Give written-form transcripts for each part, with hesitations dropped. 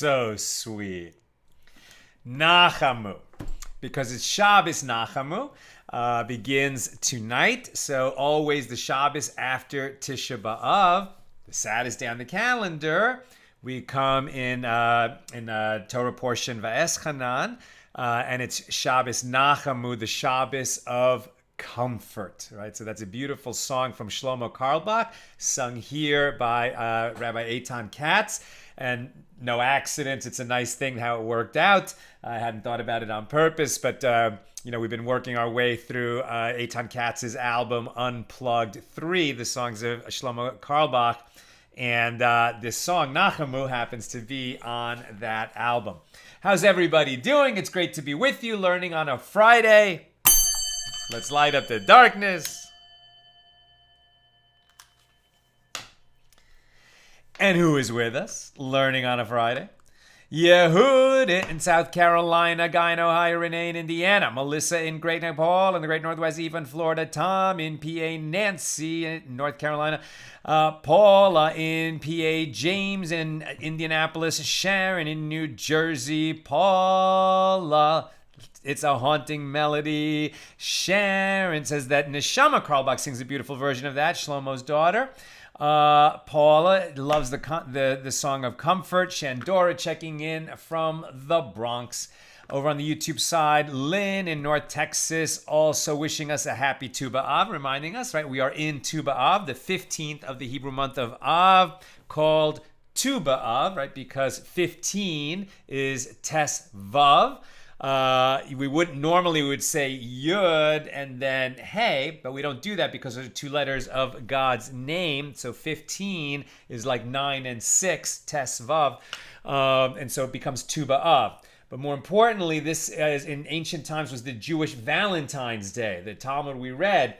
So sweet. Nachamu. Because it's Shabbos Nachamu. Begins tonight. So always the Shabbos after Tisha B'Av, the saddest day on the calendar. We come in Torah portion Va'eschanan, and it's Shabbos Nachamu, the Shabbos of comfort, right? So that's a beautiful song from Shlomo Carlebach, sung here by Rabbi Eitan Katz. And no accidents. It's a nice thing how it worked out. I hadn't thought about it on purpose, but we've been working our way through Eitan Katz's album Unplugged 3, the songs of Shlomo Carlebach, and this song Nachamu happens to be on that album. How's everybody doing? It's great to be with you, learning on a Friday. Let's light up the darkness. And who is with us, learning on a Friday? Yehud in South Carolina, Guy in Ohio, Renee in Indiana, Melissa in Great Nepal, in the Great Northwest, Eva in Florida, Tom in PA, Nancy in North Carolina, Paula in PA, James in Indianapolis, Sharon in New Jersey, Paula. It's a haunting melody. Sharon says that Neshama Carlebach sings a beautiful version of that, Shlomo's daughter. Paula loves the song of comfort. Shandora checking in from the Bronx. Over on the YouTube side, Lynn in North Texas also wishing us a happy Tu B'Av, reminding us, right, we are in Tu B'Av, the 15th of the Hebrew month of Av, called Tu B'Av, right, because 15 is Tes Vav. We would say Yud and then Hey, but we don't do that because those are two letters of God's name. So 15 is like 9 and 6, Tes Vav, and so it becomes Tu B'Av. But more importantly, this in ancient times was the Jewish Valentine's Day. The Talmud we read,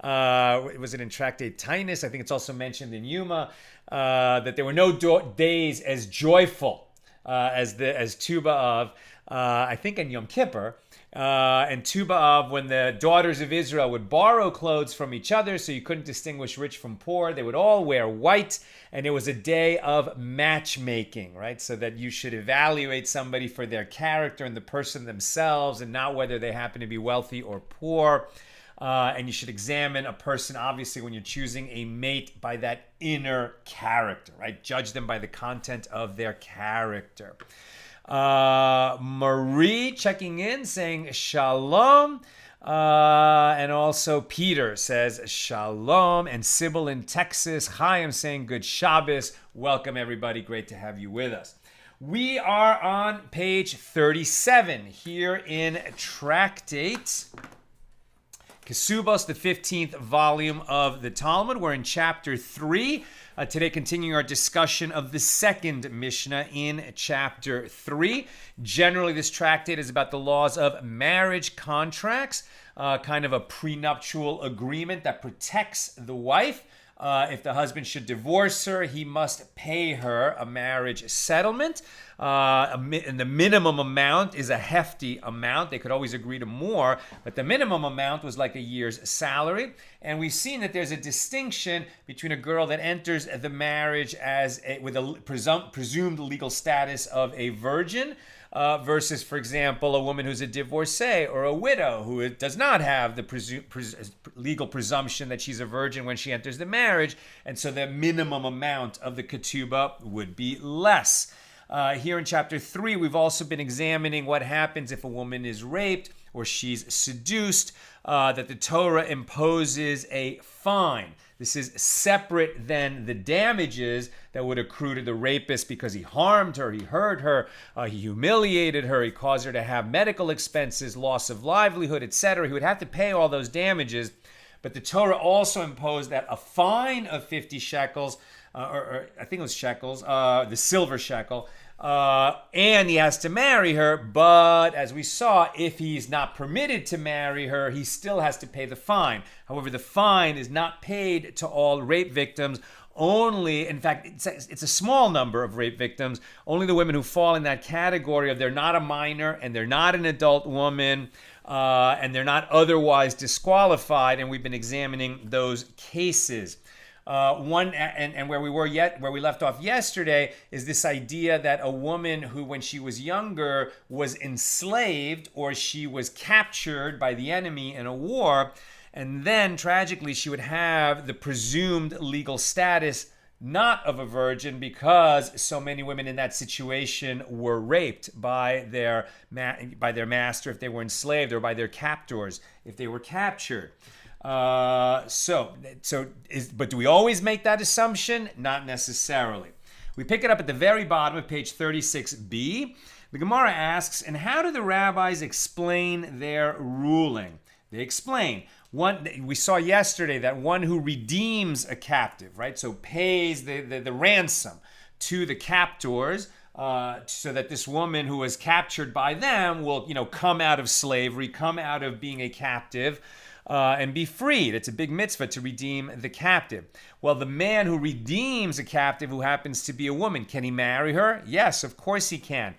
was it in Tractate Tainus? I think it's also mentioned in Yuma, that there were no days as joyful as Tu B'Av. I think in Yom Kippur, and Tu B'Av, when the daughters of Israel would borrow clothes from each other, so you couldn't distinguish rich from poor. They would all wear white, and it was a day of matchmaking, right? So that you should evaluate somebody for their character and the person themselves, and not whether they happen to be wealthy or poor. And you should examine a person, obviously, when you're choosing a mate, by that inner character, right? Judge them by the content of their character. Marie checking in saying shalom, and also Peter says shalom, and Sybil in Texas, Chaim saying good Shabbos. Welcome everybody, great to have you with us. We are on page 37 here in Tractate Kesubos, the 15th volume of the Talmud. We're in chapter 3. Today, continuing our discussion of the second Mishnah in chapter 3. Generally, this tractate is about the laws of marriage contracts, kind of a prenuptial agreement that protects the wife. If the husband should divorce her, he must pay her a marriage settlement. And the minimum amount is a hefty amount. They could always agree to more, but the minimum amount was like a year's salary. And we've seen that there's a distinction between a girl that enters the marriage with a presumed legal status of a virgin, versus, for example, a woman who's a divorcee or a widow who does not have the legal presumption that she's a virgin when she enters the marriage, and so the minimum amount of the ketubah would be less. Here in chapter 3, we've also been examining what happens if a woman is raped or she's seduced, that the Torah imposes a fine. This is separate than the damages that would accrue to the rapist because he harmed her, he hurt her, he humiliated her, he caused her to have medical expenses, loss of livelihood, etc. He would have to pay all those damages. But the Torah also imposed that a fine of 50 shekels, or I think it was shekels, the silver shekel, and he has to marry her. But as we saw, if he's not permitted to marry her, he still has to pay the fine. However, the fine is not paid to all rape victims. Only, in fact, it's a small number of rape victims. Only the women who fall in that category of they're not a minor and they're not an adult woman, and they're not otherwise disqualified. And we've been examining those cases. Where we left off yesterday is this idea that a woman who, when she was younger, was enslaved or she was captured by the enemy in a war, and then tragically she would have the presumed legal status not of a virgin because so many women in that situation were raped by their master if they were enslaved, or by their captors if they were captured. But do we always make that assumption? Not necessarily. We pick it up at the very bottom of page 36b. The Gemara asks, and how do the rabbis explain their ruling? They explain, we saw yesterday that one who redeems a captive, right? So pays the ransom to the captors, so that this woman who was captured by them will, come out of slavery, come out of being a captive, and be freed. It's a big mitzvah to redeem the captive. Well, the man who redeems a captive who happens to be a woman, can he marry her? Yes, of course he can.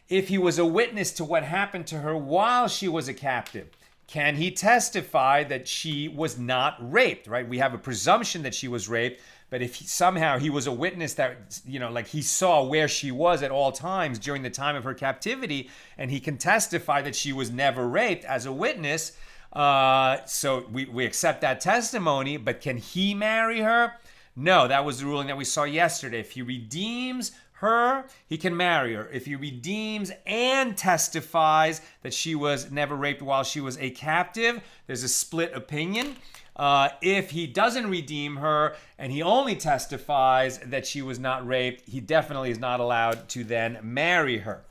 If he was a witness to what happened to her while she was a captive, can he testify that she was not raped, right? We have a presumption that she was raped, but if somehow he was a witness that, like he saw where she was at all times during the time of her captivity, and he can testify that she was never raped as a witness, so we accept that testimony, but can he marry her? No, that was the ruling that we saw yesterday. If he redeems her, he can marry her. If he redeems and testifies that she was never raped while she was a captive, there's a split opinion. If he doesn't redeem her and he only testifies that she was not raped, he definitely is not allowed to then marry her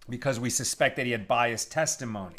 because we suspect that he had biased testimony.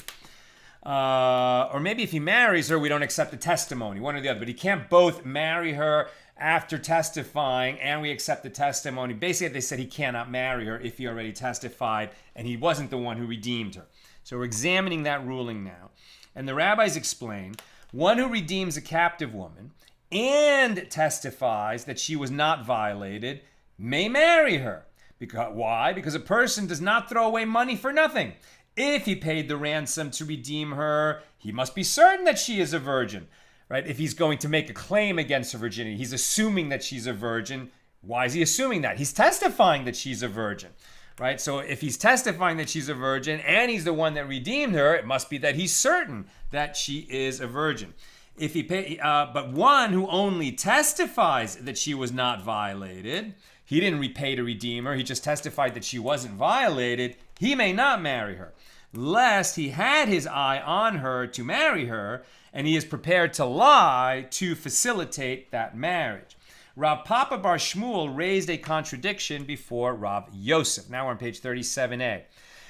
Or maybe if he marries her, we don't accept the testimony, one or the other. But he can't both marry her after testifying and we accept the testimony. Basically, they said he cannot marry her if he already testified and he wasn't the one who redeemed her. So we're examining that ruling now. And the rabbis explain, one who redeems a captive woman and testifies that she was not violated may marry her. Why? Because a person does not throw away money for nothing. If he paid the ransom to redeem her, he must be certain that she is a virgin, right? If he's going to make a claim against her virginity, he's assuming that she's a virgin. Why is he assuming that? He's testifying that she's a virgin, right? So if he's testifying that she's a virgin and he's the one that redeemed her, it must be that he's certain that she is a virgin. But one who only testifies that she was not violated, he didn't repay to redeem her, he just testified that she wasn't violated, he may not marry her, lest he had his eye on her to marry her, and he is prepared to lie to facilitate that marriage. Rav Papa Bar Shmuel raised a contradiction before Rav Yosef. Now we're on page 37a.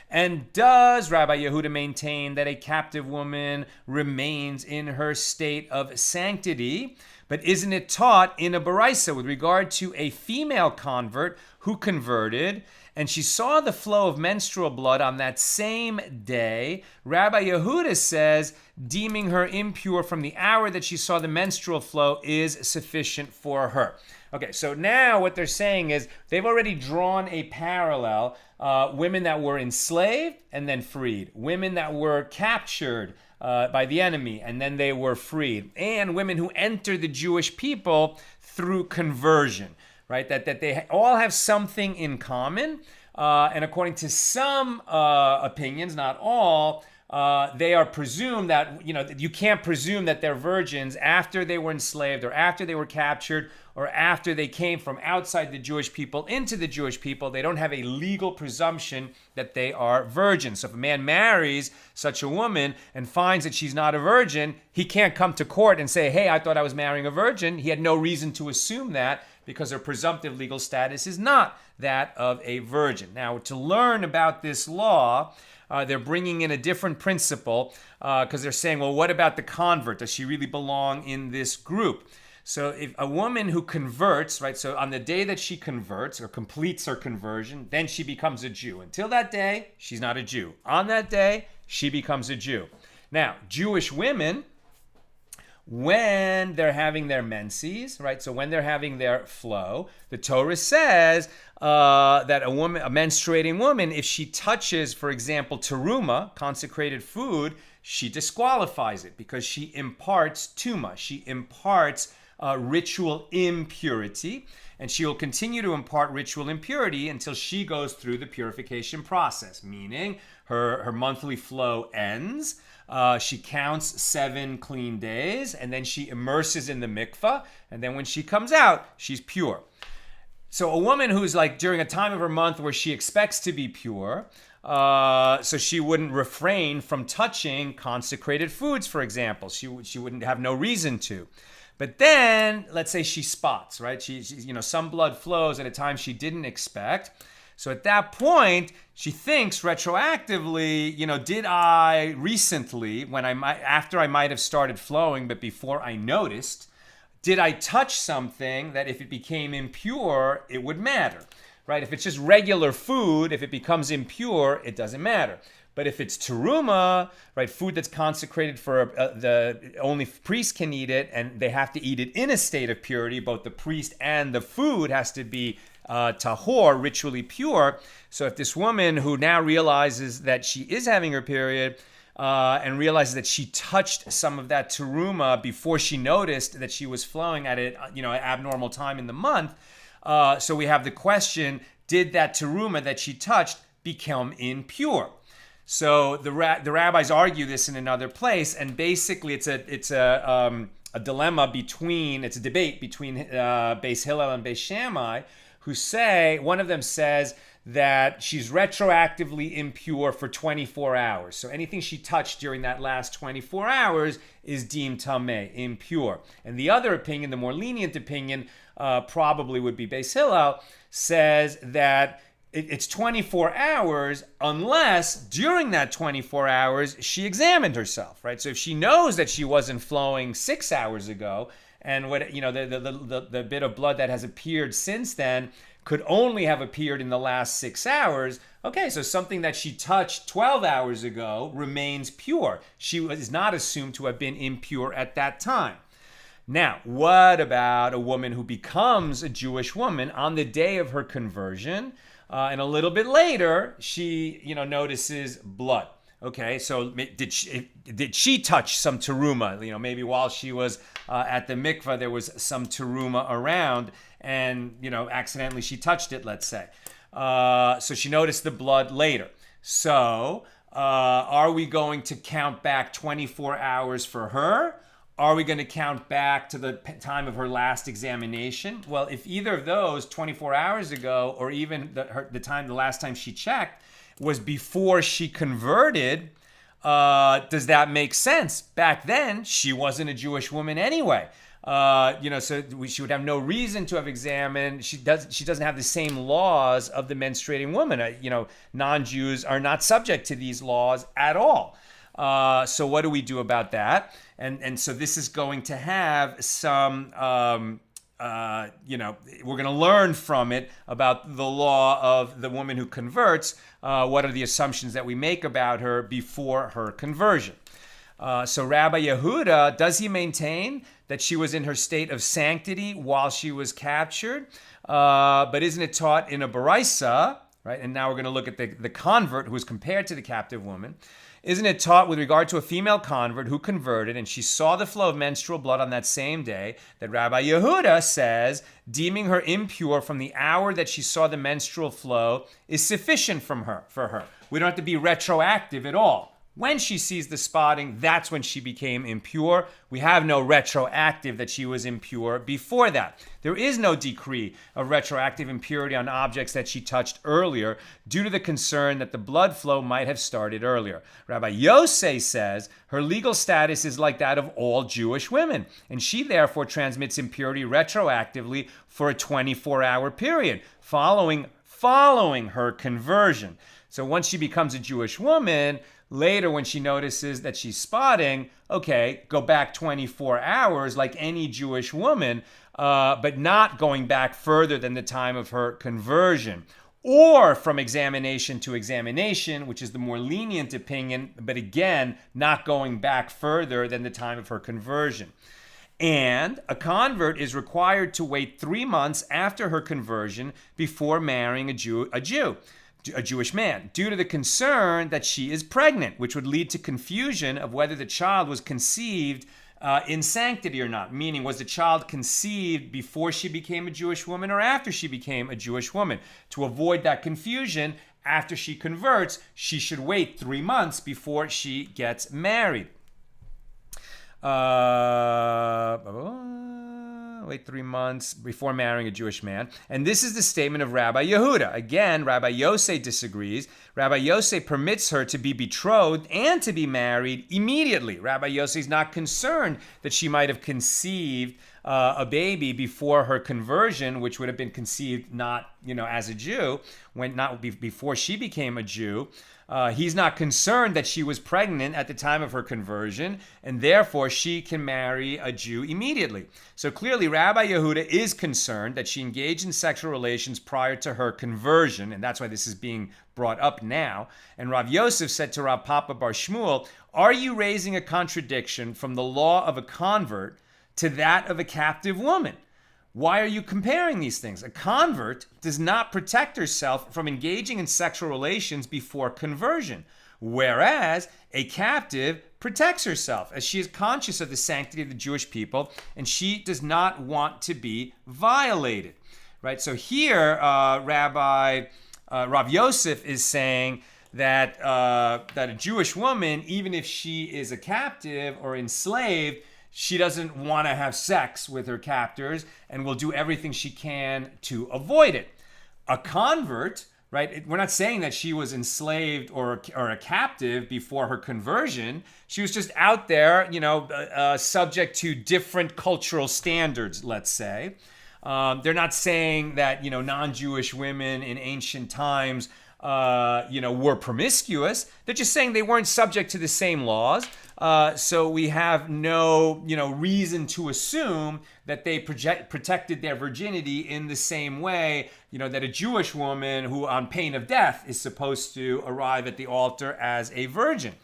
And does Rabbi Yehuda maintain that a captive woman remains in her state of sanctity? But isn't it taught in a baraisa with regard to a female convert who converted and she saw the flow of menstrual blood on that same day? Rabbi Yehuda says deeming her impure from the hour that she saw the menstrual flow is sufficient for her. Okay, so now what they're saying is they've already drawn a parallel. Women that were enslaved and then freed. Women that were captured by the enemy and then they were freed. And women who enter the Jewish people through conversion, right? That they all have something in common. And according to some opinions, not all, they are presumed that, you can't presume that they're virgins after they were enslaved or after they were captured or after they came from outside the Jewish people into the Jewish people. They don't have a legal presumption that they are virgins. So if a man marries such a woman and finds that she's not a virgin, he can't come to court and say, hey, I thought I was marrying a virgin. He had no reason to assume that because her presumptive legal status is not that of a virgin. Now, to learn about this law, they're bringing in a different principle because they're saying, well, what about the convert? Does she really belong in this group? So if a woman who converts, right, so on the day that she converts or completes her conversion, then she becomes a Jew. Until that day, she's not a Jew. On that day, she becomes a Jew. Now, Jewish women, when they're having their menses, right, so when they're having their flow, the Torah says that a menstruating woman, if she touches, for example, teruma, consecrated food, she disqualifies it because she imparts tuma. She imparts ritual impurity, and she will continue to impart ritual impurity until she goes through the purification process, meaning her monthly flow ends. She counts 7 clean days, and then she immerses in the mikvah, and then when she comes out, she's pure. So a woman who's like during a time of her month where she expects to be pure, so she wouldn't refrain from touching consecrated foods, for example. She wouldn't have no reason to. But then, let's say she spots, right? She some blood flows at a time she didn't expect. So at that point, she thinks retroactively, did I recently, after I might have started flowing, but before I noticed, did I touch something that if it became impure, it would matter, right? If it's just regular food, if it becomes impure, it doesn't matter. But if it's teruma, right, food that's consecrated for only priests can eat it, and they have to eat it in a state of purity, both the priest and the food has to be tahor, ritually pure. So if this woman who now realizes that she is having her period and realizes that she touched some of that teruma before she noticed that she was flowing at an abnormal time in the month, so we have the question, did that teruma that she touched become impure? So the rabbis argue this in another place, and basically it's a dilemma it's a debate between Beis Hillel and Beis Shammai, who say, one of them says that she's retroactively impure for 24 hours. So anything she touched during that last 24 hours is deemed tameh, impure. And the other opinion, the more lenient opinion, probably would be Beis Hillel, says that it's 24 hours unless during that 24 hours she examined herself, right? So if she knows that she wasn't flowing 6 hours ago, and the bit of blood that has appeared since then could only have appeared in the last 6 hours, okay, so something that she touched 12 hours ago remains pure. She is not assumed to have been impure at that time. Now, what about a woman who becomes a Jewish woman on the day of her conversion? And a little bit later, she, notices blood. Okay, so did she touch some teruma? Maybe while she was at the mikvah, there was some teruma around, and accidentally she touched it. Let's say, so she noticed the blood later. So, are we going to count back 24 hours for her? Are we going to count back to the time of her last examination? Well, if either of those 24 hours ago, or even the last time she checked, was before she converted, does that make sense? Back then, she wasn't a Jewish woman anyway. So she would have no reason to have examined. She doesn't have the same laws of the menstruating woman. Non-Jews are not subject to these laws at all. So what do we do about that? And so this is going to have some, we're going to learn from it about the law of the woman who converts. What are the assumptions that we make about her before her conversion? So Rabbi Yehuda, does he maintain that she was in her state of sanctity while she was captured? But isn't it taught in a baraisa, right? And now we're going to look at the convert who is compared to the captive woman. Isn't it taught with regard to a female convert who converted and she saw the flow of menstrual blood on that same day that Rabbi Yehuda says deeming her impure from the hour that she saw the menstrual flow is sufficient for her. We don't have to be retroactive at all. When she sees the spotting, that's when she became impure. We have no retroactive that she was impure before that. There is no decree of retroactive impurity on objects that she touched earlier due to the concern that the blood flow might have started earlier. Rabbi Yosei says her legal status is like that of all Jewish women, and she therefore transmits impurity retroactively for a 24-hour period following her conversion. So once she becomes a Jewish woman, later, when she notices that she's spotting, okay, go back 24 hours like any Jewish woman, but not going back further than the time of her conversion. Or from examination to examination, which is the more lenient opinion, but again, not going back further than the time of her conversion. And a convert is required to wait 3 months after her conversion before marrying a Jewish man, due to the concern that she is pregnant, which would lead to confusion of whether the child was conceived in sanctity or not. Meaning, was the child conceived before she became a Jewish woman or after she became a Jewish woman? To avoid that confusion, after she converts, she should wait 3 months before she gets married. Wait 3 months before marrying a Jewish man. And this is the statement of Rabbi Yehuda. Again, Rabbi Yosei disagrees. Rabbi Yosei permits her to be betrothed and to be married immediately. Rabbi Yosei is not concerned that she might have conceived a baby before her conversion, which would have been conceived not, as a Jew, before she became a Jew. He's not concerned that she was pregnant at the time of her conversion, and therefore she can marry a Jew immediately. So clearly, Rabbi Yehuda is concerned that she engaged in sexual relations prior to her conversion, and that's why this is being brought up now. And Rav Yosef said to Rav Papa Bar Shmuel, "Are you raising a contradiction from the law of a convert to that of a captive woman? Why are you comparing these things? A convert does not protect herself from engaging in sexual relations before conversion, whereas a captive protects herself as she is conscious of the sanctity of the Jewish people and she does not want to be violated." Right? So here, Rav Yosef is saying that a Jewish woman, even if she is a captive or enslaved, she doesn't want to have sex with her captors and will do everything she can to avoid it. A convert, right? We're not saying that she was enslaved or a captive before her conversion. She was just out there, subject to different cultural standards, let's say. They're not saying that, non-Jewish women in ancient times, were promiscuous. They're just saying they weren't subject to the same laws. So we have no, reason to assume that they protected their virginity in the same way, that a Jewish woman who on pain of death is supposed to arrive at the altar as a virgin.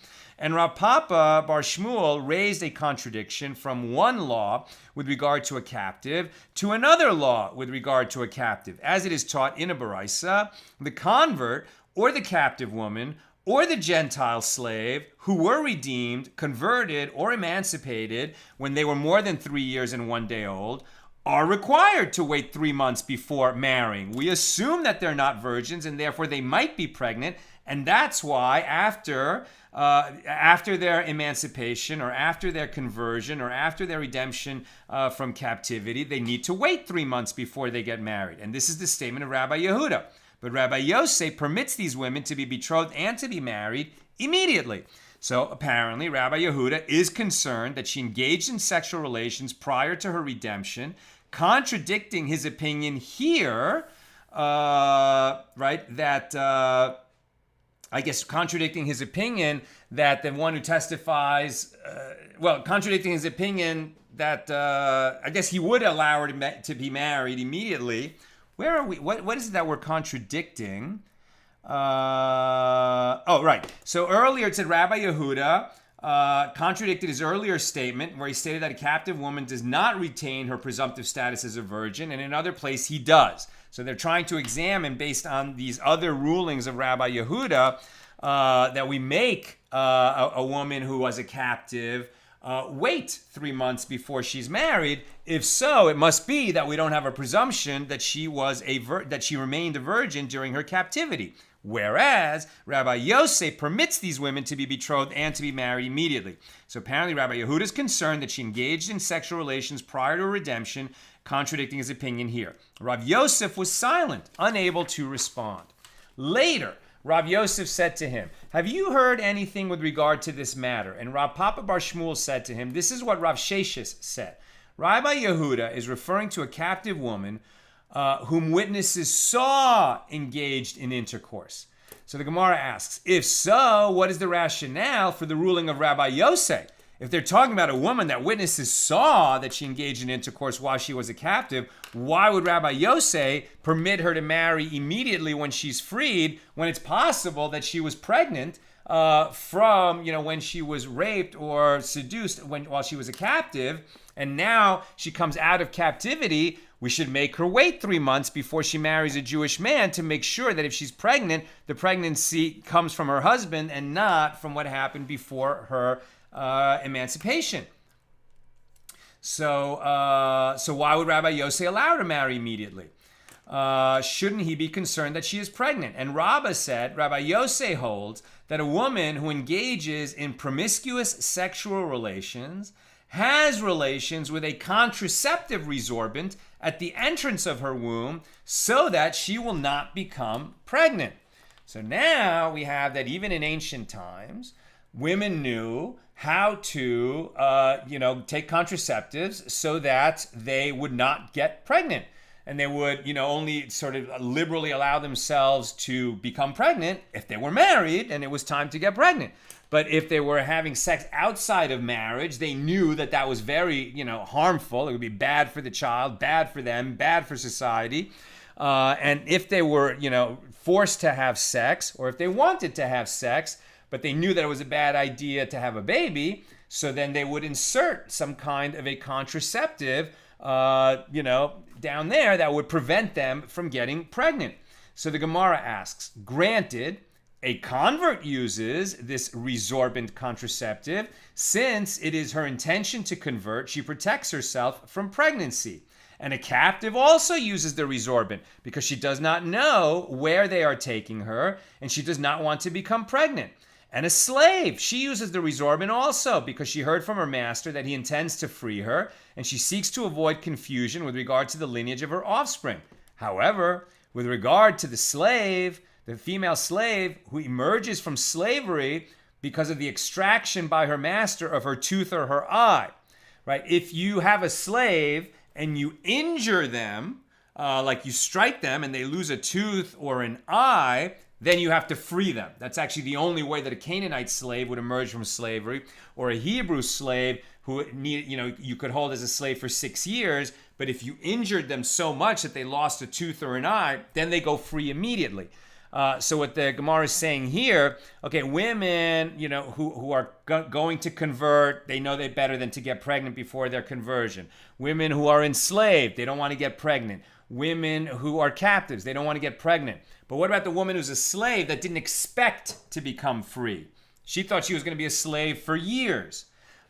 And Rav Papa Bar Shmuel raised a contradiction from one law with regard to a captive to another law with regard to a captive. As it is taught in a Baraisa, the convert or the captive woman or the Gentile slave who were redeemed, converted, or emancipated when they were more than 3 years and 1 day old are required to wait 3 months before marrying. We assume that they're not virgins and therefore they might be pregnant, and that's why after their emancipation or after their conversion or after their redemption from captivity, they need to wait 3 months before they get married. And this is the statement of Rabbi Yehuda. But Rabbi Yosei permits these women to be betrothed and to be married immediately. So apparently Rabbi Yehuda is concerned that she engaged in sexual relations prior to her redemption, contradicting his opinion here, contradicting his opinion that the one who testifies, contradicting his opinion that I guess he would allow her to be married immediately. Where are we? What is it that we're contradicting? Right. So earlier it said Rabbi Yehuda contradicted his earlier statement where he stated that a captive woman does not retain her presumptive status as a virgin, and in another place he does. So they're trying to examine, based on these other rulings of Rabbi Yehuda, that we make a woman who was a captive wait 3 months before she's married? If so, it must be that we don't have a presumption that she remained a virgin during her captivity. Whereas Rabbi Yosef permits these women to be betrothed and to be married immediately. So apparently Rabbi Yehuda is concerned that she engaged in sexual relations prior to redemption, contradicting his opinion here. Rav Yosef was silent, unable to respond. Later, Rav Yosef said to him, "Have you heard anything with regard to this matter?" And Rav Papa Bar Shmuel said to him, "This is what Rav Sheshes said. Rabbi Yehuda is referring to a captive woman whom witnesses saw engaged in intercourse." So the Gemara asks, if so, what is the rationale for the ruling of Rabbi Yosef? If they're talking about a woman that witnesses saw that she engaged in intercourse while she was a captive, why would Rabbi Yosef permit her to marry immediately when she's freed, when it's possible that she was pregnant from, when she was raped or seduced while she was a captive, and now she comes out of captivity? We should make her wait 3 months before she marries a Jewish man to make sure that if she's pregnant, the pregnancy comes from her husband and not from what happened before her emancipation. So why would Rabbi Yosef allow her to marry immediately? Shouldn't he be concerned that she is pregnant? And Rabbi Yosef holds that a woman who engages in promiscuous sexual relations has relations with a contraceptive resorbent at the entrance of her womb so that she will not become pregnant. So now we have that even in ancient times, women knew how to, take contraceptives so that they would not get pregnant. And they would, only sort of liberally allow themselves to become pregnant if they were married and it was time to get pregnant. But if they were having sex outside of marriage, they knew that that was very, harmful. It would be bad for the child, bad for them, bad for society. And if they were, forced to have sex, or if they wanted to have sex, but they knew that it was a bad idea to have a baby, so then they would insert some kind of a contraceptive, down there that would prevent them from getting pregnant. So the Gemara asks, granted, a convert uses this resorbent contraceptive. Since it is her intention to convert, she protects herself from pregnancy. And a captive also uses the resorbent because she does not know where they are taking her and she does not want to become pregnant. And a slave, she uses the resorbent also because she heard from her master that he intends to free her and she seeks to avoid confusion with regard to the lineage of her offspring. However, with regard to the slave, the female slave who emerges from slavery because of the extraction by her master of her tooth or her eye, right? If you have a slave and you injure them, like you strike them and they lose a tooth or an eye, then you have to free them. That's actually the only way that a Canaanite slave would emerge from slavery, or a Hebrew slave who you could hold as a slave for 6 years, but if you injured them so much that they lost a tooth or an eye, then they go free immediately. So what the Gemara is saying here, okay, women, who are going to convert, they know they're better than to get pregnant before their conversion. Women who are enslaved, they don't want to get pregnant. Women who are captives, they don't want to get pregnant. But what about the woman who's a slave that didn't expect to become free? She thought she was going to be a slave for years.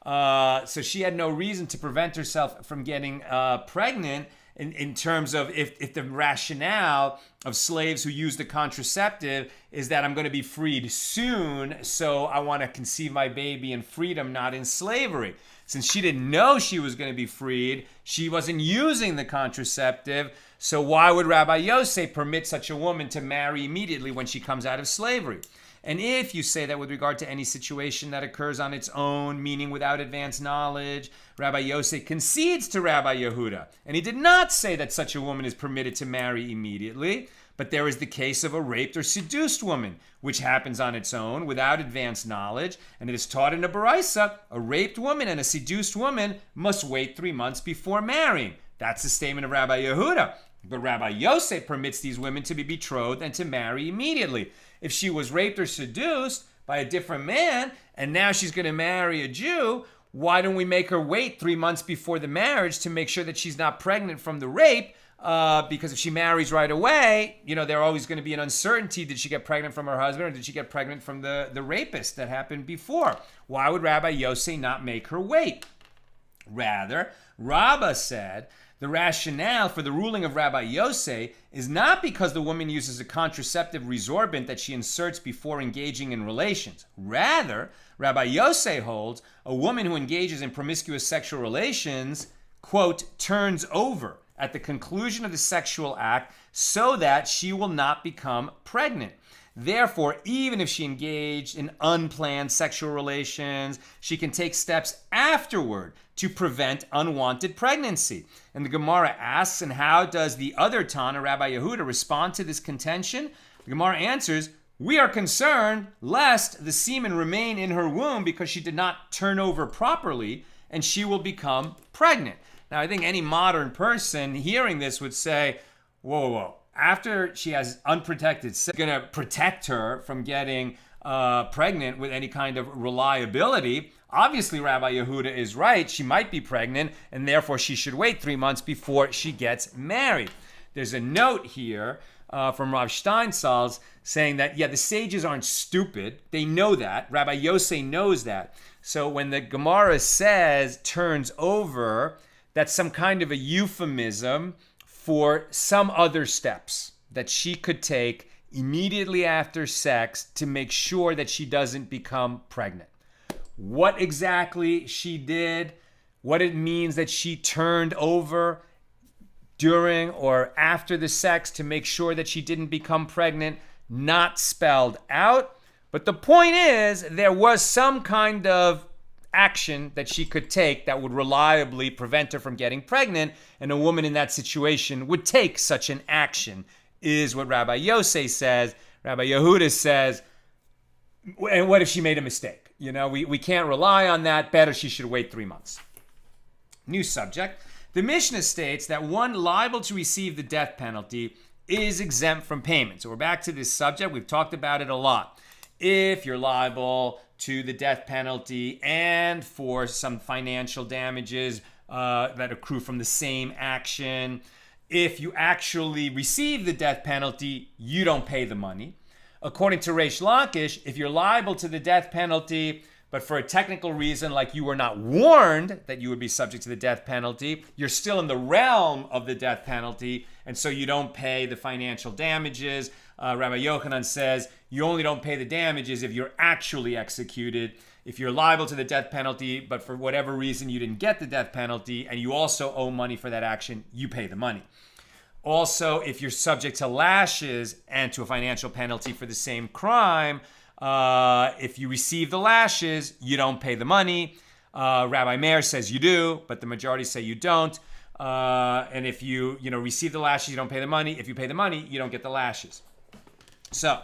So she had no reason to prevent herself from getting pregnant. In terms of if the rationale of slaves who use the contraceptive is that I'm going to be freed soon, so I want to conceive my baby in freedom, not in slavery. Since she didn't know she was going to be freed, she wasn't using the contraceptive, so why would Rabbi Yosef permit such a woman to marry immediately when she comes out of slavery? And if you say that with regard to any situation that occurs on its own, meaning without advanced knowledge, Rabbi Yosef concedes to Rabbi Yehuda. And he did not say that such a woman is permitted to marry immediately, but there is the case of a raped or seduced woman, which happens on its own without advanced knowledge. And it is taught in the Baraisa, a raped woman and a seduced woman must wait 3 months before marrying. That's the statement of Rabbi Yehuda. But Rabbi Yosef permits these women to be betrothed and to marry immediately. If she was raped or seduced by a different man, and now she's going to marry a Jew, why don't we make her wait 3 months before the marriage to make sure that she's not pregnant from the rape? because if she marries right away, there always going to be an uncertainty. Did she get pregnant from her husband or did she get pregnant from the rapist that happened before? Why would Rabbi Yossi not make her wait? Rather, Rabbah said the rationale for the ruling of Rabbi Yossi is not because the woman uses a contraceptive resorbent that she inserts before engaging in relations. Rather, Rabbi Yossi holds a woman who engages in promiscuous sexual relations, quote, turns over at the conclusion of the sexual act so that she will not become pregnant. Therefore, even if she engaged in unplanned sexual relations, she can take steps afterward to prevent unwanted pregnancy. And the Gemara asks, and how does the other Tana, Rabbi Yehuda, respond to this contention? The Gemara answers, we are concerned lest the semen remain in her womb because she did not turn over properly and she will become pregnant. Now, I think any modern person hearing this would say, whoa. After she has unprotected sex, going to protect her from getting pregnant with any kind of reliability. Obviously, Rabbi Yehuda is right. She might be pregnant, and therefore she should wait 3 months before she gets married. There's a note here from Rav Steinsaltz saying that, the sages aren't stupid. They know that. Rabbi Yossi knows that. So when the Gemara says turns over, that's some kind of a euphemism for some other steps that she could take immediately after sex to make sure that she doesn't become pregnant. What exactly she did, what it means that she turned over during or after the sex to make sure that she didn't become pregnant, not spelled out. But the point is, there was some kind of action that she could take that would reliably prevent her from getting pregnant, and a woman in that situation would take such an action, is what Rabbi Yossi says. Rabbi Yehuda says, and what if she made a mistake? We can't rely on that. Better she should wait 3 months. New subject. The Mishna states that one liable to receive the death penalty is exempt from payment. So we're back to this subject. We've talked about it a lot. If you're liable to the death penalty and for some financial damages that accrue from the same action, if you actually receive the death penalty, you don't pay the money. According to Reish Lakish, if you're liable to the death penalty, but for a technical reason, like you were not warned that you would be subject to the death penalty, you're still in the realm of the death penalty, and so you don't pay the financial damages. Rabbi Yochanan says you only don't pay the damages if you're actually executed. If you're liable to the death penalty, but for whatever reason you didn't get the death penalty, and you also owe money for that action, you pay the money. Also, if you're subject to lashes and to a financial penalty for the same crime, if you receive the lashes, you don't pay the money. Rabbi Meir says you do, but the majority say you don't. And if you receive the lashes, you don't pay the money. If you pay the money, you don't get the lashes. So,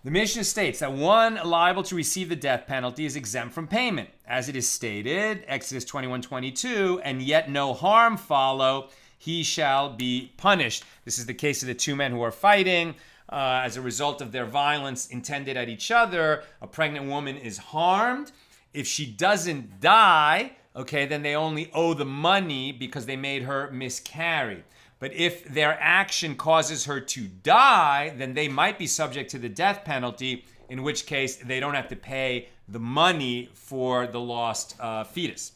the Mishnah states that one liable to receive the death penalty is exempt from payment. As it is stated, Exodus 21:22, and yet no harm follow, he shall be punished. This is the case of the two men who are fighting. As a result of their violence intended at each other, a pregnant woman is harmed. If she doesn't die, then they only owe the money because they made her miscarry. But if their action causes her to die, then they might be subject to the death penalty, in which case they don't have to pay the money for the lost fetus.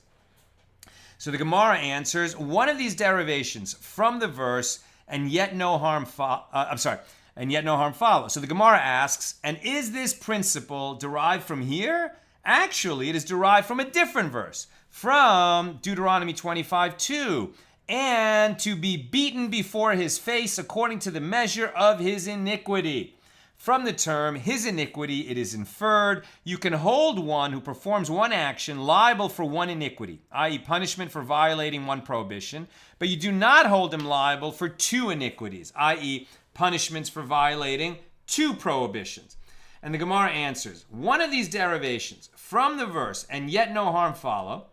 So the Gemara answers, one of these derivations from the verse, and yet no harm follow. So the Gemara asks, and is this principle derived from here? Actually, it is derived from a different verse, from Deuteronomy 25:2. And to be beaten before his face according to the measure of his iniquity. From the term his iniquity, it is inferred you can hold one who performs one action liable for one iniquity, i.e. punishment for violating one prohibition, but you do not hold him liable for two iniquities, i.e. punishments for violating two prohibitions. And the Gemara answers, one of these derivations from the verse, and yet no harm follow,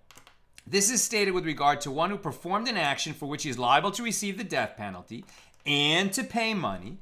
this is stated with regard to one who performed an action for which he is liable to receive the death penalty and to pay money,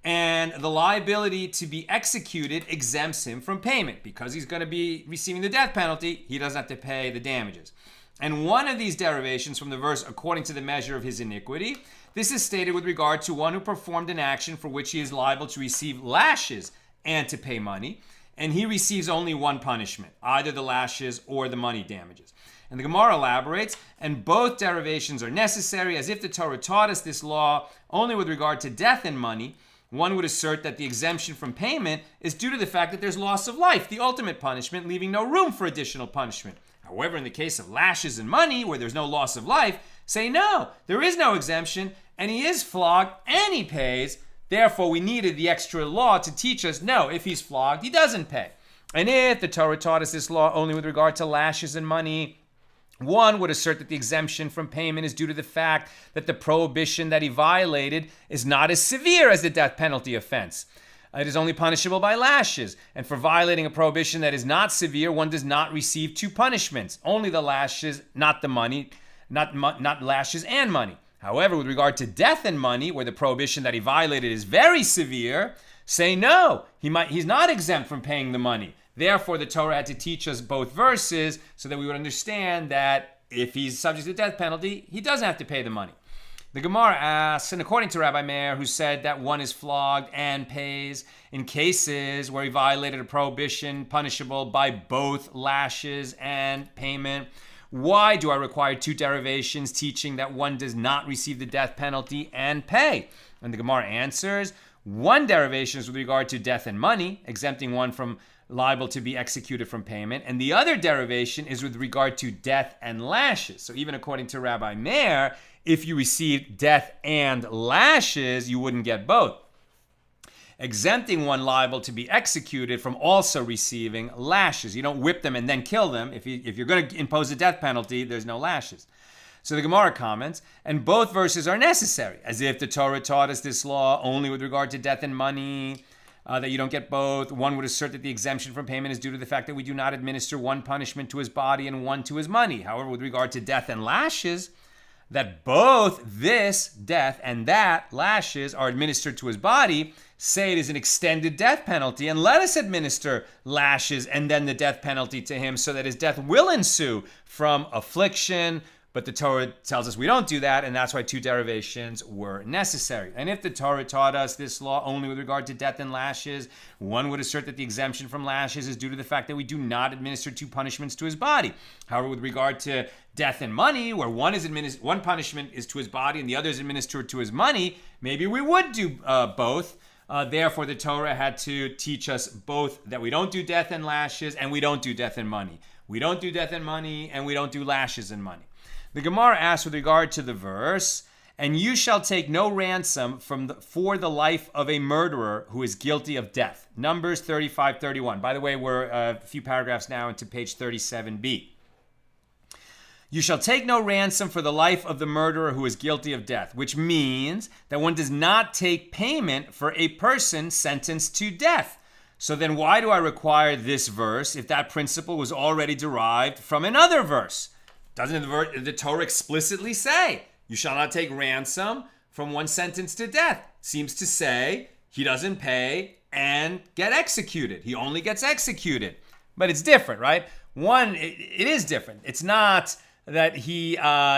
and the liability to be executed exempts him from payment. Because he's going to be receiving the death penalty, he doesn't have to pay the damages. And one of these derivations from the verse, according to the measure of his iniquity, This is stated with regard to one who performed an action for which he is liable to receive lashes and to pay money, and he receives only one punishment, either the lashes or the money damages. And the Gemara elaborates, and both derivations are necessary, as if the Torah taught us this law only with regard to death and money. One would assert that the exemption from payment is due to the fact that there's loss of life, the ultimate punishment, leaving no room for additional punishment. However, in the case of lashes and money, where there's no loss of life, say no, there is no exemption, and he is flogged and he pays. Therefore, we needed the extra law to teach us, no, if he's flogged, he doesn't pay. And if the Torah taught us this law only with regard to lashes and money, one would assert that the exemption from payment is due to the fact that the prohibition that he violated is not as severe as the death penalty offense. It is only punishable by lashes. And for violating a prohibition that is not severe, one does not receive two punishments. Only the lashes, not the money, not lashes and money. However, with regard to death and money, where the prohibition that he violated is very severe, say no, he's not exempt from paying the money. Therefore, the Torah had to teach us both verses so that we would understand that if he's subject to the death penalty, he doesn't have to pay the money. The Gemara asks, and according to Rabbi Meir, who said that one is flogged and pays in cases where he violated a prohibition punishable by both lashes and payment, why do I require two derivations teaching that one does not receive the death penalty and pay? And the Gemara answers, one derivation is with regard to death and money, exempting one from liable to be executed from payment, and the other derivation is with regard to death and lashes. So even according to Rabbi Meir, if you received death and lashes, you wouldn't get both, exempting one liable to be executed from also receiving lashes. You don't whip them and then kill them. If you're going to impose a death penalty, there's no lashes. So the Gemara comments, and both verses are necessary, as if the Torah taught us this law only with regard to death and money, that you don't get both. One would assert that the exemption from payment is due to the fact that we do not administer one punishment to his body and one to his money. However, with regard to death and lashes, that both this death and that lashes are administered to his body, say it is an extended death penalty, and let us administer lashes and then the death penalty to him so that his death will ensue from affliction. But the Torah tells us we don't do that, and that's why two derivations were necessary. And if the Torah taught us this law only with regard to death and lashes, one would assert that the exemption from lashes is due to the fact that we do not administer two punishments to his body. However, with regard to death and money, where one punishment is to his body and the other is administered to his money, maybe we would do both. Therefore, the Torah had to teach us both that we don't do death and lashes and we don't do death and money. We don't do death and money and we don't do lashes and money. The Gemara asks with regard to the verse, and you shall take no ransom for the life of a murderer who is guilty of death. Numbers 35:31. By the way, we're a few paragraphs now into page 37b. You shall take no ransom for the life of the murderer who is guilty of death, which means that one does not take payment for a person sentenced to death. So then why do I require this verse if that principle was already derived from another verse? Doesn't the Torah explicitly say, you shall not take ransom from one sentenced to death? Seems to say he doesn't pay and get executed. He only gets executed. But it's different, right? One, it is different. It's not that he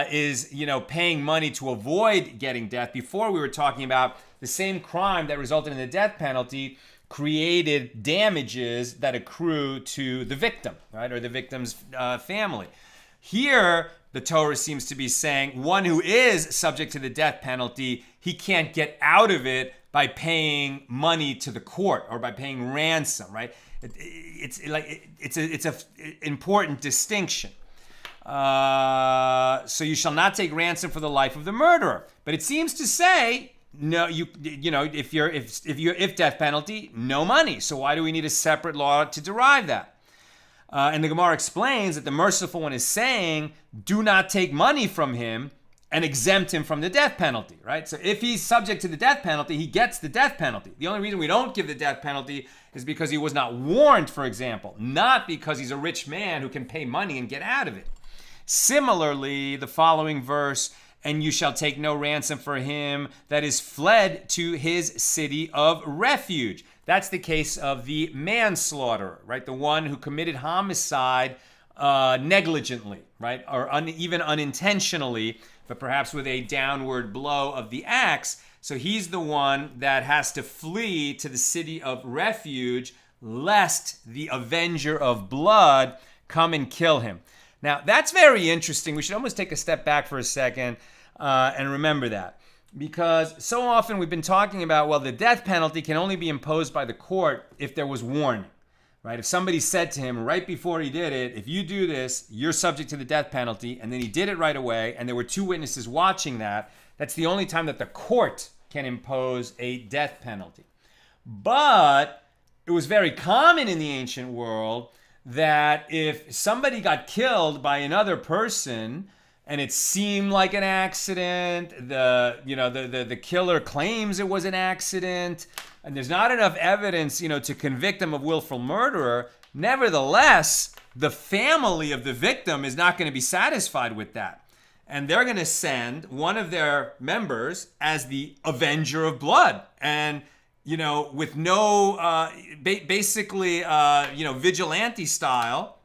is, paying money to avoid getting death. Before we were talking about the same crime that resulted in the death penalty created damages that accrue to the victim, right? Or the victim's family. Here, the Torah seems to be saying one who is subject to the death penalty, he can't get out of it by paying money to the court or by paying ransom, right? It's an important distinction. So you shall not take ransom for the life of the murderer. But it seems to say no. If death penalty, no money. So why do we need a separate law to derive that? And the Gemara explains that the merciful one is saying, do not take money from him and exempt him from the death penalty, right? So if he's subject to the death penalty, he gets the death penalty. The only reason we don't give the death penalty is because he was not warned, for example, not because he's a rich man who can pay money and get out of it. Similarly, the following verse, and you shall take no ransom for him that is fled to his city of refuge. That's the case of the manslaughterer, right? The one who committed homicide negligently, right? Or even unintentionally, but perhaps with a downward blow of the axe. So he's the one that has to flee to the city of refuge, lest the avenger of blood come and kill him. Now, that's very interesting. We should almost take a step back for a second and remember that. Because so often we've been talking about, well, the death penalty can only be imposed by the court if there was warning, right? If somebody said to him right before he did it, if you do this, you're subject to the death penalty, and then he did it right away, and there were two witnesses watching that, that's the only time that the court can impose a death penalty. But it was very common in the ancient world that if somebody got killed by another person and it seemed like an accident, the killer claims it was an accident, and there's not enough evidence, to convict him of willful murder, nevertheless, the family of the victim is not going to be satisfied with that. And they're going to send one of their members as the avenger of blood. And with no, vigilante style,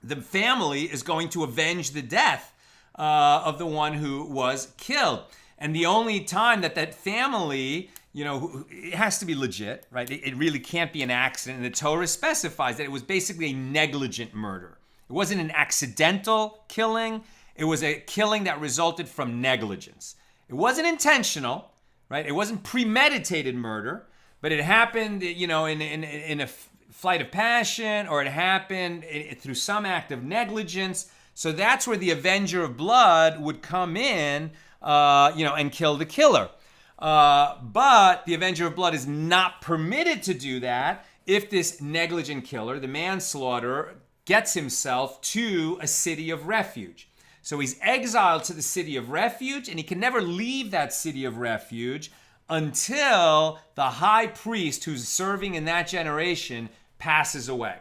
the family is going to avenge the death of the one who was killed. And the only time that family, it has to be legit, right? It really can't be an accident. And the Torah specifies that it was basically a negligent murder. It wasn't an accidental killing. It was a killing that resulted from negligence. It wasn't intentional. Right? It wasn't premeditated murder, but it happened, in a flight of passion, or it happened through some act of negligence. So that's where the avenger of blood would come in, and kill the killer. But the avenger of blood is not permitted to do that if this negligent killer, the manslaughterer, gets himself to a city of refuge. So he's exiled to the city of refuge, and he can never leave that city of refuge until the high priest who's serving in that generation passes away.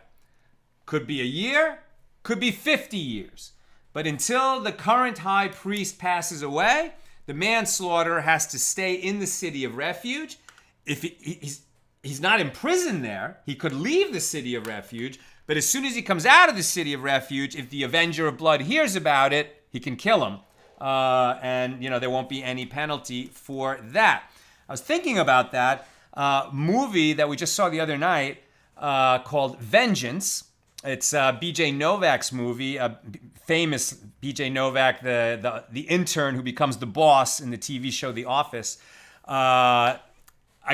Could be a year, could be 50 years. But until the current high priest passes away, the manslaughterer has to stay in the city of refuge. If he's not imprisoned there, he could leave the city of refuge. But as soon as he comes out of the city of refuge, if the avenger of blood hears about it, he can kill him. And there won't be any penalty for that. I was thinking about that movie that we just saw the other night called Vengeance. It's B.J. Novak's movie, famous B.J. Novak, the intern who becomes the boss in the TV show The Office. I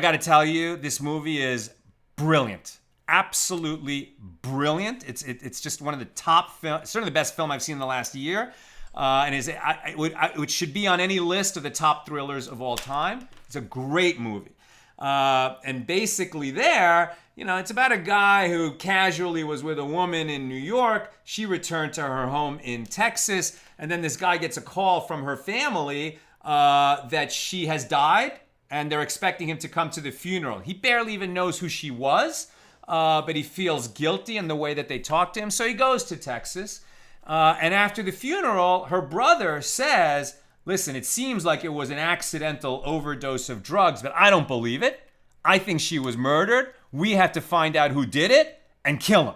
got to tell you, this movie is brilliant. Absolutely brilliant. It's just one of the top films, certainly the best film I've seen in the last year. And it should be on any list of the top thrillers of all time. It's a great movie. And basically there, it's about a guy who casually was with a woman in New York. She returned to her home in Texas. And then this guy gets a call from her family that she has died, and they're expecting him to come to the funeral. He barely even knows who she was, but he feels guilty in the way that they talk to him. So he goes to Texas. And after the funeral, her brother says, listen, it seems like it was an accidental overdose of drugs, but I don't believe it. I think she was murdered. We have to find out who did it and kill him.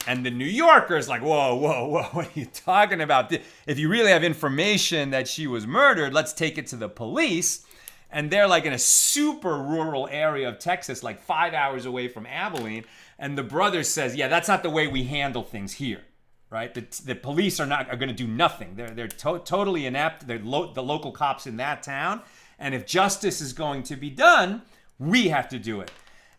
And the New Yorker is like, whoa, what are you talking about? If you really have information that she was murdered, let's take it to the police. And they're like in a super rural area of Texas, like 5 hours away from Abilene. And the brother says, yeah, that's not the way we handle things here. Right, the police are going to do nothing. They're totally inept. They're the local cops in that town, and if justice is going to be done, we have to do it.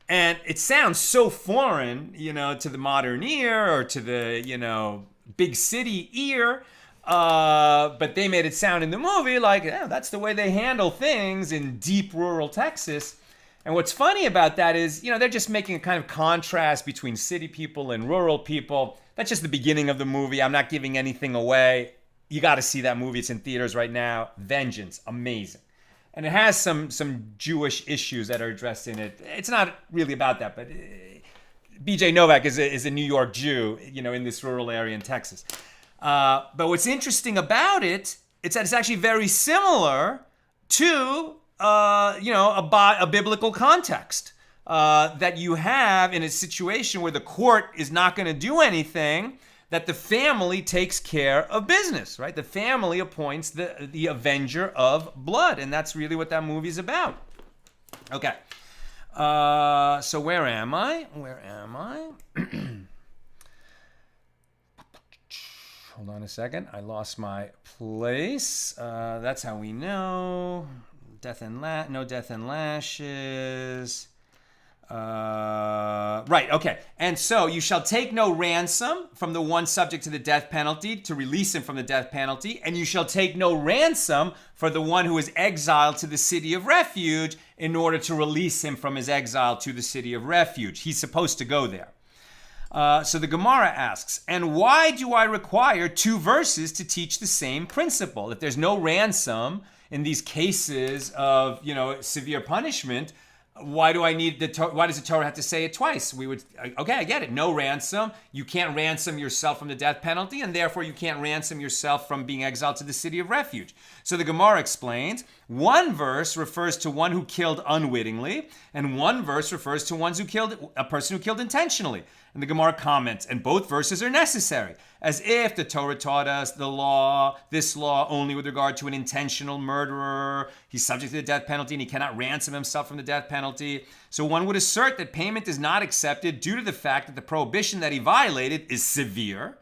And it sounds so foreign, to the modern ear or to the big city ear. But they made it sound in the movie like that's the way they handle things in deep rural Texas. And what's funny about that is, they're just making a kind of contrast between city people and rural people. That's just the beginning of the movie. I'm not giving anything away. You got to see that movie. It's in theaters right now. Vengeance. Amazing. And it has some Jewish issues that are addressed in it. It's not really about that, but B.J. Novak is a New York Jew, in this rural area in Texas. But what's interesting about it, it's that it's actually very similar to, a biblical context. That you have in a situation where the court is not going to do anything, that the family takes care of business, right? The family appoints the avenger of blood, and that's really what that movie is about. Okay. So where am I? Hold on a second. I lost my place. That's how we know. No death and lashes. Right, okay. And so you shall take no ransom from the one subject to the death penalty to release him from the death penalty, and you shall take no ransom for the one who is exiled to the city of refuge in order to release him from his exile to the city of refuge. He's supposed to go there. So the Gemara asks, and why do I require 2 verses to teach the same principle? If there's no ransom in these cases of, severe punishment, why does the Torah have to say it twice? Okay, I get it. No ransom. You can't ransom yourself from the death penalty, and therefore you can't ransom yourself from being exiled to the city of refuge. So the Gemara explains, 1 verse refers to one who killed unwittingly, and 1 verse refers to a person who killed intentionally. And the Gemara comments, and both verses are necessary, as if the Torah taught us this law only with regard to an intentional murderer. He's subject to the death penalty and he cannot ransom himself from the death penalty. So one would assert that payment is not accepted due to the fact that the prohibition that he violated is severe.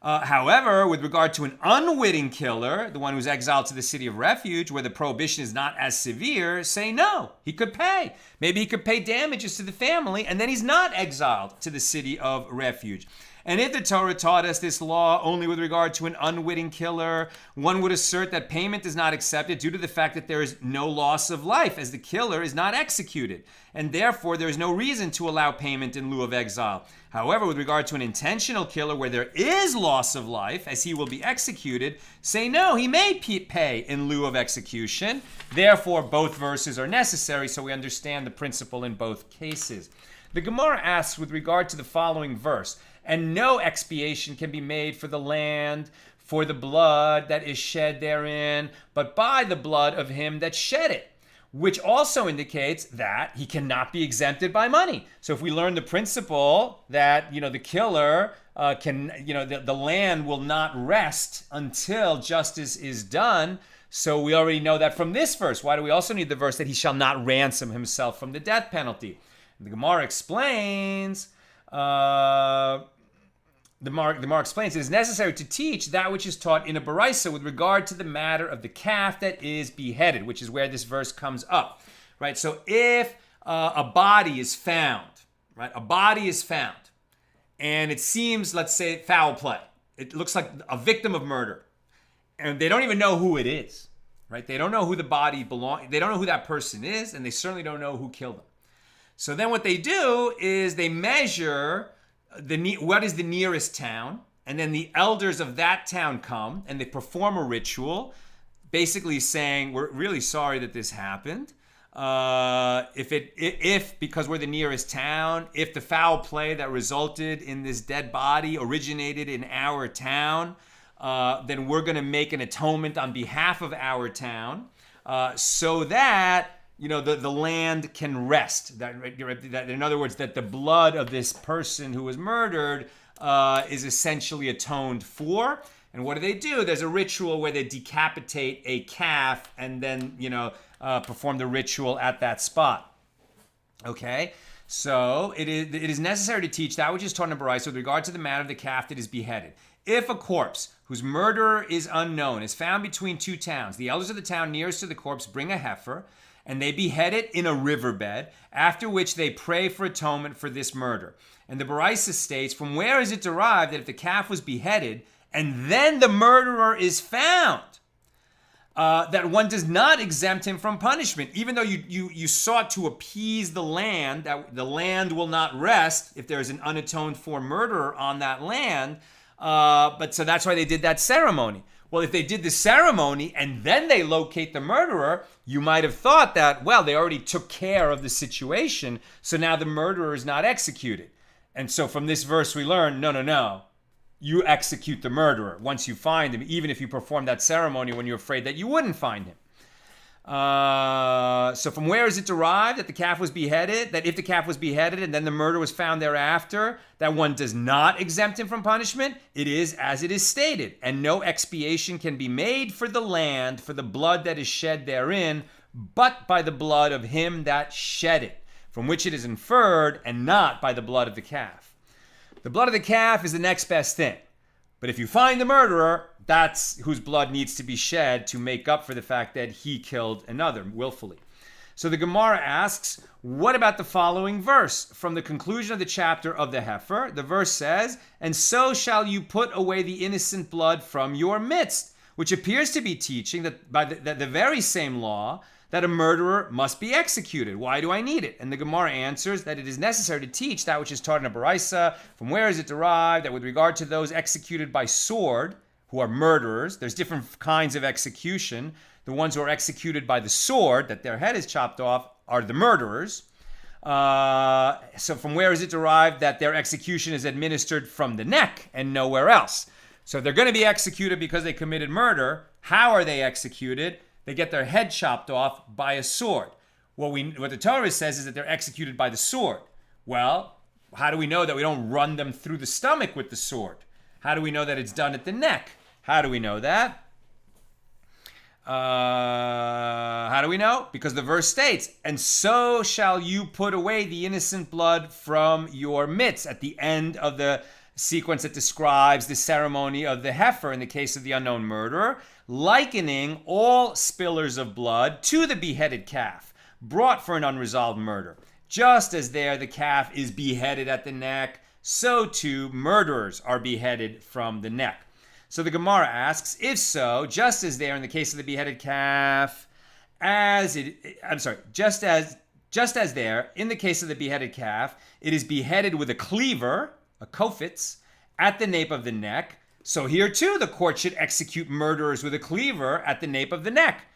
However, with regard to an unwitting killer, the one who's exiled to the city of refuge, where the prohibition is not as severe, say no, he could pay. Maybe he could pay damages to the family, and then he's not exiled to the city of refuge. And if the Torah taught us this law only with regard to an unwitting killer, one would assert that payment is not accepted due to the fact that there is no loss of life, as the killer is not executed. And therefore, there is no reason to allow payment in lieu of exile. However, with regard to an intentional killer where there is loss of life, as he will be executed, say no, he may pay in lieu of execution. Therefore, both verses are necessary, so we understand the principle in both cases. The Gemara asks with regard to the following verse, and no expiation can be made for the land, for the blood that is shed therein, but by the blood of him that shed it, which also indicates that he cannot be exempted by money. So if we learn the principle that, the killer the land will not rest until justice is done, so we already know that from this verse. Why do we also need the verse that he shall not ransom himself from the death penalty? The Gemara explains, the Gemara explains, it is necessary to teach that which is taught in a baraisa with regard to the matter of the calf that is beheaded, which is where this verse comes up, right? So if a body is found, right? A body is found, and it seems, let's say, foul play. It looks like a victim of murder, and they don't even know who it is, right? They don't know who the body belongs. They don't know who that person is, and they certainly don't know who killed them. So then what they do is they measure what is the nearest town, and then the elders of that town come and they perform a ritual, basically saying, we're really sorry that this happened. If because we're the nearest town, if the foul play that resulted in this dead body originated in our town, then we're going to make an atonement on behalf of our town, so that the land can rest. That, in other words, that the blood of this person who was murdered is essentially atoned for. And what do? There's a ritual where they decapitate a calf and then, perform the ritual at that spot. Okay? So it is necessary to teach that which is taught in Baraisa with regard to the matter of the calf that is beheaded. If a corpse whose murderer is unknown is found between 2 towns, the elders of the town nearest to the corpse bring a heifer, and they behead it in a riverbed, after which they pray for atonement for this murder. And the Baraisa states, from where is it derived that if the calf was beheaded and then the murderer is found, that one does not exempt him from punishment, even though you sought to appease the land, that the land will not rest if there is an unatoned for murderer on that land. But so that's why they did that ceremony. Well, if they did the ceremony and then they locate the murderer, you might have thought that, well, they already took care of the situation, so now the murderer is not executed. And so from this verse we learn, no. You execute the murderer once you find him, even if you perform that ceremony when you're afraid that you wouldn't find him. So from where is it derived that the calf was beheaded? That if the calf was beheaded and then the murder was found thereafter, that one does not exempt him from punishment? It is as it is stated, and no expiation can be made for the land for the blood that is shed therein, but by the blood of him that shed it, from which it is inferred, and not by the blood of the calf. The blood of the calf is the next best thing. But if you find the murderer, that's whose blood needs to be shed to make up for the fact that he killed another willfully. So the Gemara asks, what about the following verse? From the conclusion of the chapter of the heifer, the verse says, and so shall you put away the innocent blood from your midst, which appears to be teaching that by the very same law, that a murderer must be executed. Why do I need it? And the Gemara answers that it is necessary to teach that which is taught in a Baraisa. From where is it derived? That with regard to those executed by sword, who are murderers, there's different kinds of execution. The ones who are executed by the sword, that their head is chopped off, are the murderers. So from where is it derived that their execution is administered from the neck and nowhere else? So if they're going to be executed because they committed murder, how are they executed? They get their head chopped off by a sword. What the Torah says is that they're executed by the sword. Well, how do we know that we don't run them through the stomach with the sword? How do we know that it's done at the neck? How do we know that? How do we know? Because the verse states, and so shall you put away the innocent blood from your midst, at the end of the sequence that describes the ceremony of the heifer in the case of the unknown murderer, likening all spillers of blood to the beheaded calf brought for an unresolved murder. Just as there the calf is beheaded at the neck, so too murderers are beheaded from the neck. So the Gemara asks, if so, just as there in the case of the beheaded calf, just as there in the case of the beheaded calf, it is beheaded with a cleaver, a kofitz, at the nape of the neck. So here too, the court should execute murderers with a cleaver at the nape of the neck.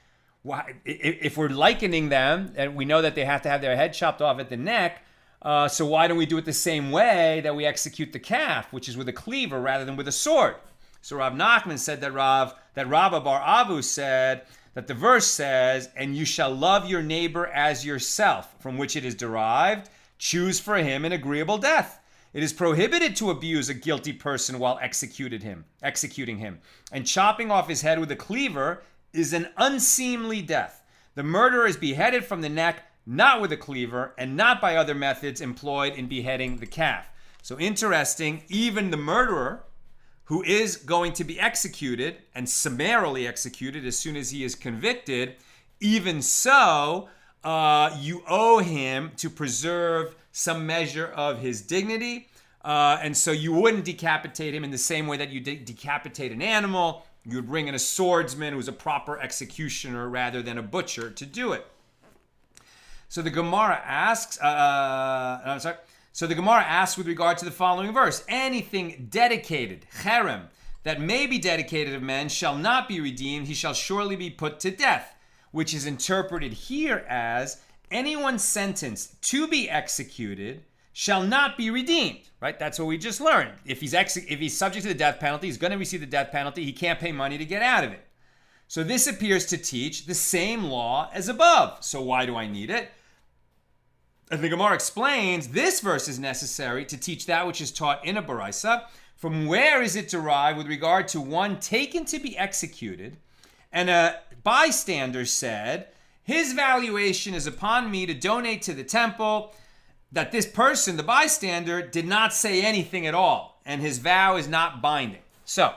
Why, if we're likening them, and we know that they have to have their head chopped off at the neck, so why don't we do it the same way that we execute the calf, which is with a cleaver rather than with a sword? So Rav Nachman said that Rabba bar Avu said that the verse says, and you shall love your neighbor as yourself, from which it is derived, choose for him an agreeable death. It is prohibited to abuse a guilty person while executing him. And chopping off his head with a cleaver is an unseemly death. The murderer is beheaded from the neck, not with a cleaver, and not by other methods employed in beheading the calf. So interesting, even the murderer, who is going to be executed and summarily executed as soon as he is convicted, even so, you owe him to preserve some measure of his dignity. And so you wouldn't decapitate him in the same way that you decapitate an animal. You would bring in a swordsman who's a proper executioner rather than a butcher to do it. So the Gemara asks, with regard to the following verse, anything dedicated, cherem, that may be dedicated of men shall not be redeemed, he shall surely be put to death, which is interpreted here as anyone sentenced to be executed shall not be redeemed, right? That's what we just learned. If he's subject to the death penalty, he's going to receive the death penalty, he can't pay money to get out of it. So this appears to teach the same law as above. So why do I need it? And the Gemara explains, this verse is necessary to teach that which is taught in a Baraisa. From where is it derived with regard to one taken to be executed, and a bystander said, his valuation is upon me to donate to the temple, that this person, the bystander, did not say anything at all, and his vow is not binding. So,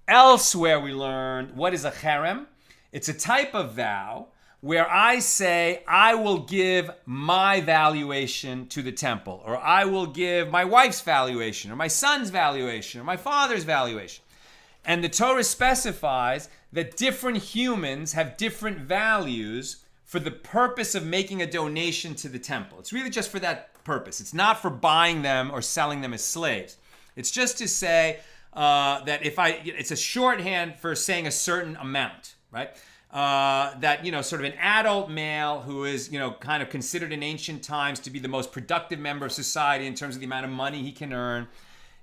elsewhere we learned, what is a cherem? It's a type of vow where I say, I will give my valuation to the temple, or I will give my wife's valuation, or my son's valuation, or my father's valuation. And the Torah specifies that different humans have different values for the purpose of making a donation to the temple. It's really just for that purpose. It's not for buying them or selling them as slaves. It's just to say that it's a shorthand for saying a certain amount, right? That, sort of an adult male who is, kind of considered in ancient times to be the most productive member of society in terms of the amount of money he can earn.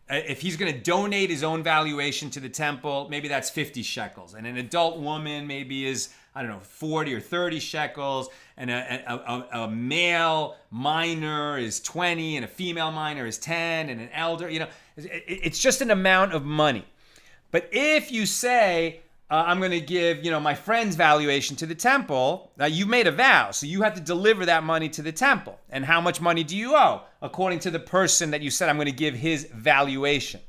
If he's going to donate his own valuation to the temple, maybe that's 50 shekels. And an adult woman maybe is I don't know, 40 or 30 shekels, and a male minor is 20, and a female minor is 10, and an elder, it's just an amount of money. But if you say, I'm going to give, my friend's valuation to the temple, you made a vow, so you have to deliver that money to the temple. And how much money do you owe? According to the person that you said, I'm going to give his valuation.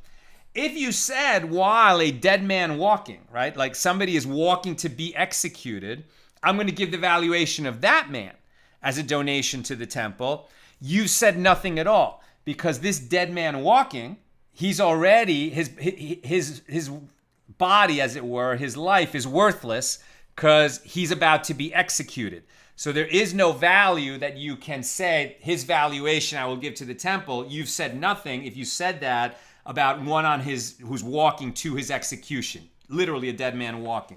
If you said while a dead man walking, right, like somebody is walking to be executed, I'm going to give the valuation of that man as a donation to the temple, you said nothing at all, because this dead man walking, he's already, his body, as it were, his life is worthless because he's about to be executed. So there is no value that you can say, his valuation I will give to the temple. You've said nothing if you said that about one who's walking to his execution. Literally a dead man walking.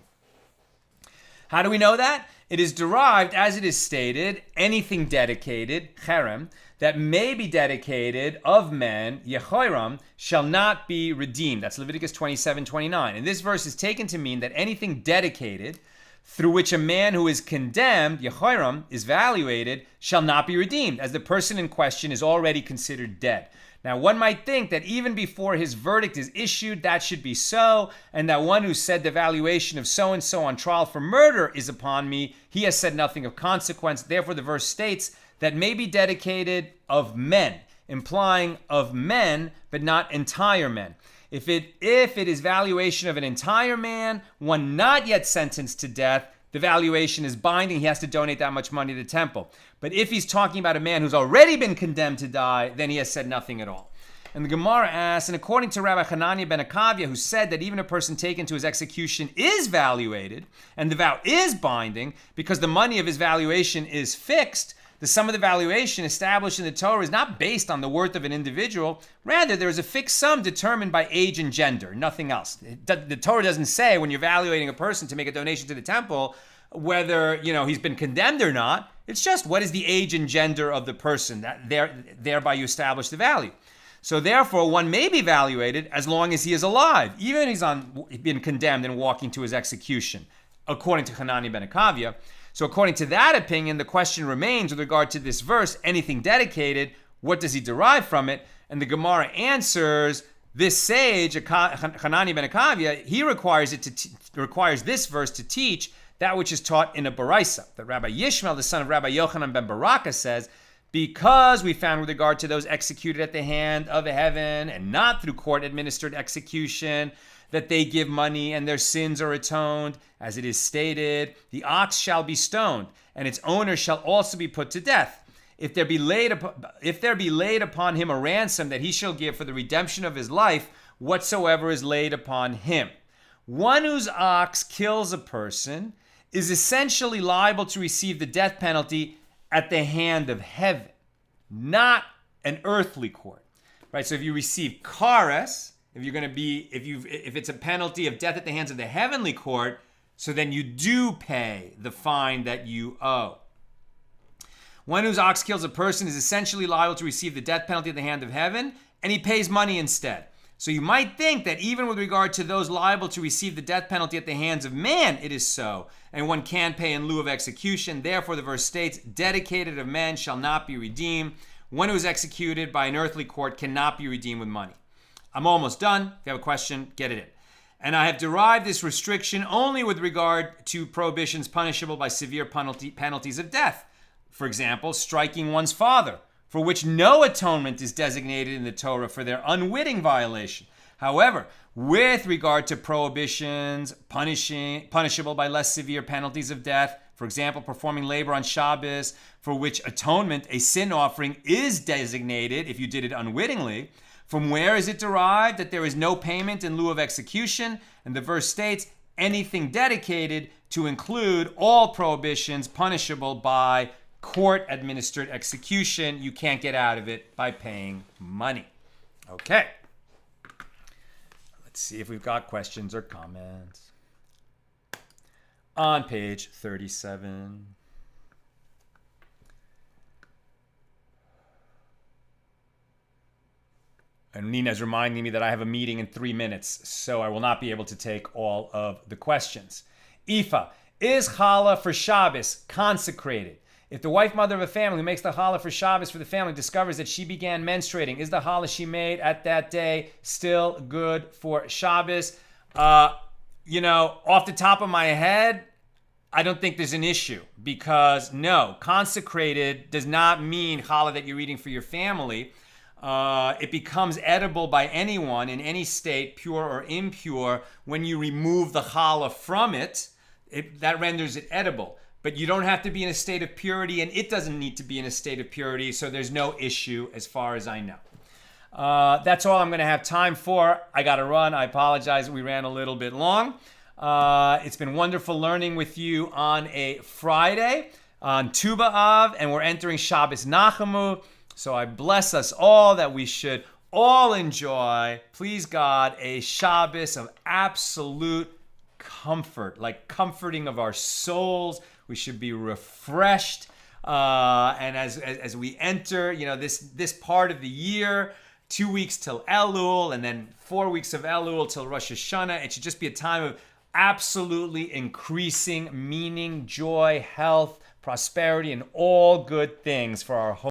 How do we know that? It is derived, as it is stated, anything dedicated, cherem, that may be dedicated of men, yechoram, shall not be redeemed. That's Leviticus 27:29. And this verse is taken to mean that anything dedicated through which a man who is condemned, yechoram, is valuated, shall not be redeemed, as the person in question is already considered dead. Now, one might think that even before his verdict is issued, that should be so, and that one who said the valuation of so-and-so on trial for murder is upon me, he has said nothing of consequence. Therefore, the verse states that may be dedicated of men, implying of men, but not entire men. If it is valuation of an entire man, one not yet sentenced to death, the valuation is binding. He has to donate that much money to the temple. But if he's talking about a man who's already been condemned to die, then he has said nothing at all. And the Gemara asks, and according to Rabbi Hanania ben Akavia, who said that even a person taken to his execution is valuated, and the vow is binding, because the money of his valuation is fixed, the sum of the valuation established in the Torah is not based on the worth of an individual. Rather, there is a fixed sum determined by age and gender, nothing else. The Torah doesn't say when you're evaluating a person to make a donation to the temple whether he's been condemned or not. It's just what is the age and gender of the person. Thereby you establish the value. So therefore, one may be evaluated as long as he is alive, even if he's been condemned and walking to his execution, according to Hanani ben Akavia. So according to that opinion, the question remains with regard to this verse, anything dedicated, what does he derive from it? And the Gemara answers, this sage, Hanani ben Akavia, he requires this verse to teach that which is taught in a Baraisa. That Rabbi Yishmael, the son of Rabbi Yochanan ben Baraka, says, because we found with regard to those executed at the hand of heaven and not through court-administered execution, that they give money and their sins are atoned, as it is stated, the ox shall be stoned, and its owner shall also be put to death. If there be laid upon him a ransom that he shall give for the redemption of his life, whatsoever is laid upon him. One whose ox kills a person is essentially liable to receive the death penalty at the hand of heaven, not an earthly court. Right? So if you receive kares, if it's a penalty of death at the hands of the heavenly court, so then you do pay the fine that you owe. One whose ox kills a person is essentially liable to receive the death penalty at the hand of heaven, and he pays money instead. So you might think that even with regard to those liable to receive the death penalty at the hands of man, it is so, and one can pay in lieu of execution. Therefore, the verse states, dedicated of men shall not be redeemed. One who is executed by an earthly court cannot be redeemed with money. I'm almost done. If you have a question, get it in. And I have derived this restriction only with regard to prohibitions punishable by severe penalties of death. For example, striking one's father, for which no atonement is designated in the Torah for their unwitting violation. However, with regard to prohibitions punishable by less severe penalties of death, for example, performing labor on Shabbos, for which atonement, a sin offering, is designated if you did it unwittingly, from where is it derived that there is no payment in lieu of execution? And the verse states, anything dedicated to include all prohibitions punishable by court-administered execution. You can't get out of it by paying money. Okay. Let's see if we've got questions or comments. On page 37. And Nina's reminding me that I have a meeting in 3 minutes, so I will not be able to take all of the questions. Aoife, Is challah for Shabbos consecrated? If the wife, mother of a family who makes the challah for Shabbos for the family discovers that she began menstruating, is the challah she made at that day still good for Shabbos? Off the top of my head, I don't think there's an issue, because no, consecrated does not mean challah that you're eating for your family. It becomes edible by anyone in any state, pure or impure, when you remove the challah from it. That renders it edible. But you don't have to be in a state of purity, and it doesn't need to be in a state of purity, so there's no issue as far as I know. That's all I'm going to have time for. I got to run. I apologize. We ran a little bit long. It's been wonderful learning with you on a Friday, on Tu B'Av, and we're entering Shabbos Nachamu. So I bless us all that we should all enjoy, please God, a Shabbos of absolute comfort, like comforting of our souls. We should be refreshed. And as we enter, this part of the year, 2 weeks till Elul, and then 4 weeks of Elul till Rosh Hashanah, it should just be a time of absolutely increasing meaning, joy, health, prosperity, and all good things for our whole